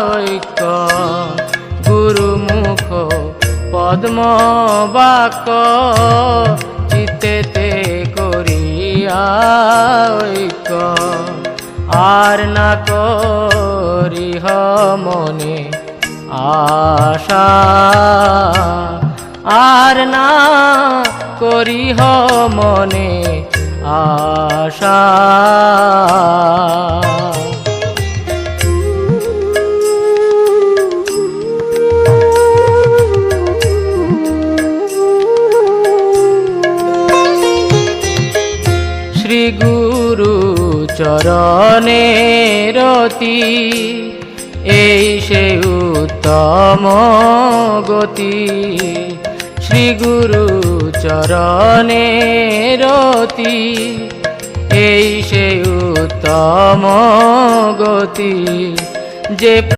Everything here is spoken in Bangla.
ঐক্য গুরুমুখ পদ্ম বাক চিত্তেতে করিয়া ঐক্য আর না করিহ মনে আশা আর না করিহ মনে আশা শ্রী গুরু চরণে রতি এই সে উত্তম গতি শ্রী গুরু চরণে রতি এই সে উত্তম গতি যে